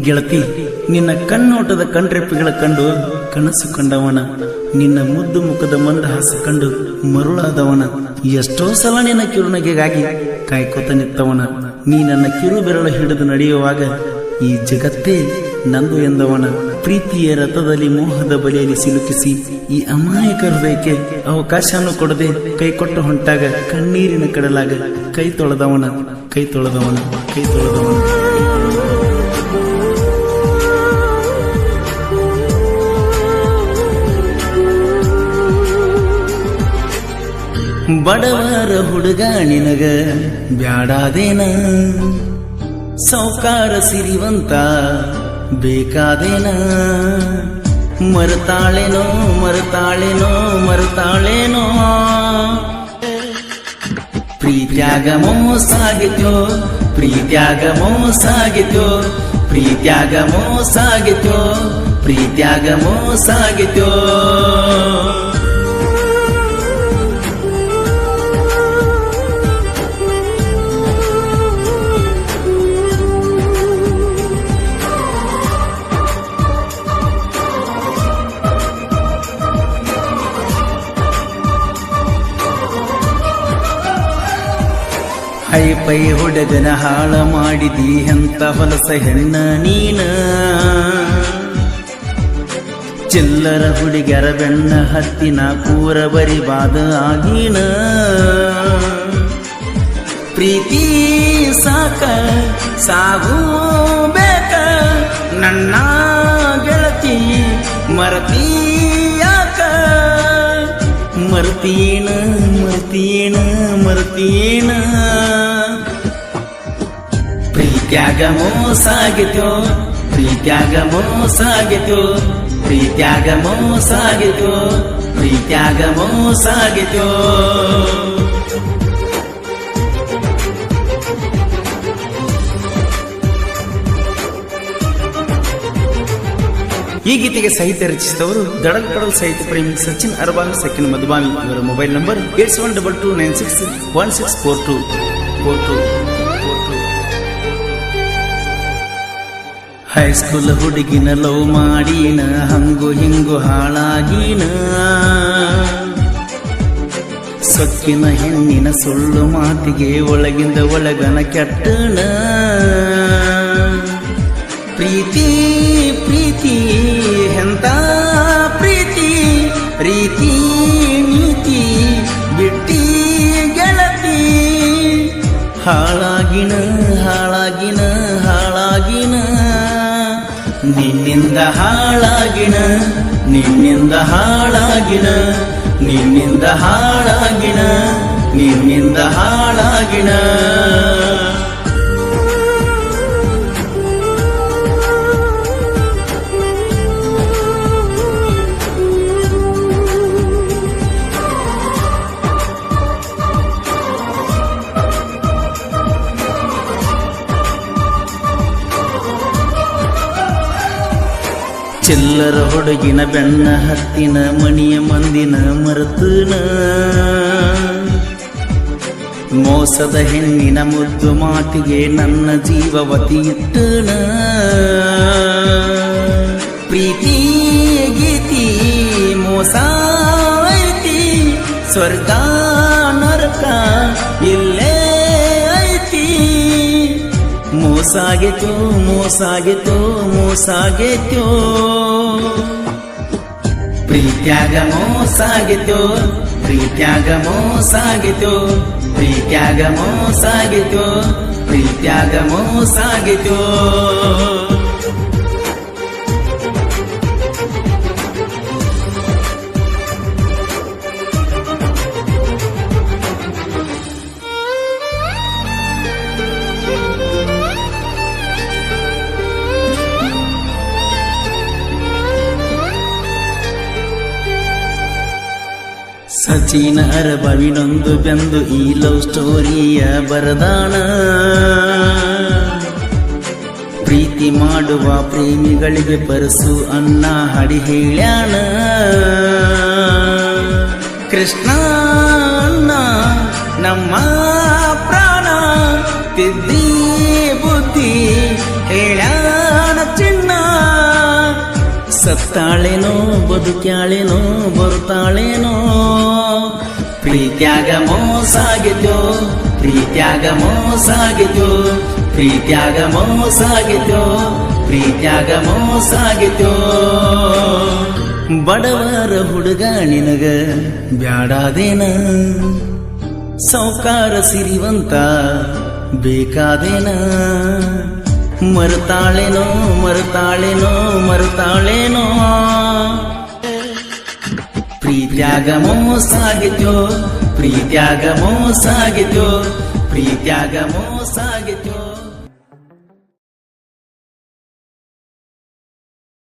ಗೆಳತಿ, ನಿನ್ನ ಕಣ್ಣೋಟದ ಕಣ್ರೆಪ್ಪಿಗಳ ಕಂಡು ಕನಸು ಕಂಡವನ, ನಿನ್ನ ಮುದ್ದು ಮುಖದ ಮಂದಹಾಸ ಕಂಡು ಮರುಳಾದವನ, ಎಷ್ಟೋ ಸಲ ನಿನ್ನ ಕಿರುನಗೆಗಾಗಿ ಕಾಯ್ಕೋತ ನಿತ್ತವನ, ನೀ ನನ್ನ ಕಿರು ಬೆರಳು ಹಿಡಿದು ನಡೆಯುವಾಗ ಈ ಜಗತ್ತೇ ನಂದು ಎಂದವನ, ಪ್ರೀತಿಯ ರಥದಲ್ಲಿ ಮೋಹದ ಬಲೆಯಲ್ಲಿ ಸಿಲುಕಿಸಿ ಈ ಅಮಾಯಕ ಹೃದಯಕ್ಕೆ ಅವಕಾಶನೂ ಕೊಡದೆ ಕೈ ಕೊಟ್ಟು ಹೊಂಟಾಗ ಕಣ್ಣೀರಿನ ಕಡಲಾಗ ಕೈ ತೊಳೆದವನ ಕೈ ತೊಳೆದವನ ಕೈ ತೊಳೆದವನ. ಬಡವರ ಹುಡುಗ ನಿನಗ ಬ್ಯಾಡಾದೇನ, ಸೌಕಾರ ಸಿರಿವಂತ ಬೇಕಾದೇನ, ಮರುತಾಳೇನೋ ಮರುತಾಳೇನೋ ಮರುತಾಳೇನೋ, ಪ್ರೀತ್ಯಾಗ ಮೋಸಾಗಿತ್ಯೋ ಪ್ರೀತ್ಯಾಗ ಮೋಸಾಗಿತ್ಯೋ ಪ್ರೀತ್ಯಾಗ ಮೋಸಾಗಿತ್ಯೋ ಪ್ರೀತ್ಯಾಗ ಮೋಸಾಗಿತ್ಯೋ. ಹೈ ಪೈ ಹುಡುಗನ ಹಾಳ ಮಾಡಿದಿ ಎಂತ ಹೊಲಸ ಹೆಣ್ಣ ನೀನ, ಚಿಲ್ಲರ ಹುಡುಗರ ಬೆಣ್ಣ ಹತ್ತಿನ ಕೂರ ಬರಿಬಾದ ಆಗೀನ, ಪ್ರೀತಿ ಸಾಕ ಸಾಗು ಬೇಕ ನನ್ನ ಗೆಳತಿ ಮರತೀಯಾಕ, ಮರ್ತೀನ ಮರ್ತೀನ ಮರ್ತೀನ, ಪ್ರೀತ್ಯಾಗ ಮೋಸಾಗಿತ್ಯೋ ಪ್ರೀತ್ಯಾಗ ಮೋಸಾಗಿತ್ಯೋ ಪ್ರೀತ್ಯಾಗ ಮೋಸಾಗಿತ್ಯೋ ಪ್ರೀತ್ಯಾಗ ಮೋಸಾಗಿತ್ಯೋ. ಈ ಗೀತೆಗೆ ಸಾಹಿತ್ಯ ರಚಿಸಿದವರು ದಡಲ್ ಕಡಲ್ ಸಾಹಿತ್ಯ ಪ್ರೇಮಿ ಸಚಿನ್ ಅರ್ಬಾಲ್ ಸಕಿನ್ ಮಧುಬಾವಿ. ಇವರ ಮೊಬೈಲ್ ನಂಬರ್ 8722961642. ಹೈಸ್ಕೂಲ್ ಹುಡುಗಿನ ಲವ್ ಮಾಡಿನ ಹಂಗು ಹಿಂಗು ಹಾಳಾಗಿನ, ಸೊಕ್ಕಿನ ಹೆಣ್ಣಿನ ಸುಳ್ಳು ಮಾತಿಗೆ ಒಳಗಿಂದ ಒಳಗನ ಕೆಟ್ಟನ, ಪ್ರೀತಿ ಪ್ರೀತಿ ಎಂತ ಪ್ರೀತಿ ಪ್ರೀತಿ ನೀತಿ ಬಿಟ್ಟಿ ಗೆಳತಿ, ಹಾಳಾಗಿನ ಹಾಳಾಗಿನ ಹಾಳಾಗಿನ, ನಿನ್ನಿಂದ ಹಾಳಾಗಿನ ನಿನ್ನಿಂದ ಹಾಳಾಗಿನ ನಿನ್ನಿಂದ ಹಾಳಾಗಿನ ನಿನ್ನಿಂದ ಹಾಳಾಗಿನ. ಚಿಲ್ಲರ ಹುಡುಗಿನ ಬೆಣ್ಣ ಹತ್ತಿನ ಮಣಿಯ ಮಂದಿನ ಮರೆತನ, ಮೋಸದ ಹೆಣ್ಣಿನ ಮುದ್ದು ಮಾತಿಗೆ ನನ್ನ ಜೀವವತಿ ಇಟ್ಟನ, ಪ್ರೀತಿ ಗೀತಿ ಮೋಸ ಐತಿ ಸ್ವರ್ಗ ನರಕ ಇಲ್ಲೇ ಐತಿ, ಮೋಸಾಗಿತ್ತು ಮೋಸಾಗಿತ್ತು ಮೋಸಾಗಿತ್ತು, ಪ್ರೀತ್ಯಾಗ ಮೋಸಾಗಿತ್ತು ಪ್ರೀತ್ಯಾಗ ಮೋಸಾಗಿತ್ತು ಪ್ರೀತ್ಯಾಗ ಮೋಸಾಗಿತ್ತು ಪ್ರೀತ್ಯಾಗ ಮೋಸಾಗಿತ್ತು. ಸಚಿನ ಅರಬವಿನೊಂದು ಬೆಂದು ಈ ಲವ್ ಸ್ಟೋರಿಯ ಬರದಾನ, ಪ್ರೀತಿ ಮಾಡುವ ಪ್ರೇಮಿಗಳಿಗೆ ಪರಸು ಅನ್ನ ಹಡಿ ಹೇಳ್ಯಾಣ, ಕೃಷ್ಣ ಅನ್ನ ನಮ್ಮ ಪ್ರಾಣ ತಿದ್ದಿ ಬುದ್ಧಿ ಹೇಳ್ಯಾನ, ಸತ್ತಾಳೇನೋ ಬದುಕ್ಯಾಳೇನೋ ಬರುತ್ತಾಳೇನೋ ಪ್ರೀತ್ಯಾಗ ಮೋಸಾಗಿದ್ಯೋ ಪ್ರೀತ್ಯಾಗ ಮೋಸಾಗಿದ್ಯೋ ಪ್ರೀತ್ಯಾಗ ಮೋಸಾಗಿದ್ಯೋ ಪ್ರೀತ್ಯಾಗ ಮೋಸಾಗಿದ್ಯೋ ಬಡವರ ಹುಡುಗ ನಿನಗ ಬ್ಯಾಡಾದೇನ ಸೌಕಾರ ಸಿರಿವಂತ ಬೇಕಾದೇನ ಮರುತಾಳೇನೋ ಮರುತಾಳೇನೋ ಮರುತಾಳೇನೋ ಪ್ರೀತ್ಯಾಗ ಮೋಸಾಗಿದ್ಯೋ ಪ್ರೀತ್ಯಾಗ ಮೋಸಾಗಿದ್ಯೋ ಪ್ರೀತ್ಯಾಗ ಮೋಸಾಗಿದ್ಯೋ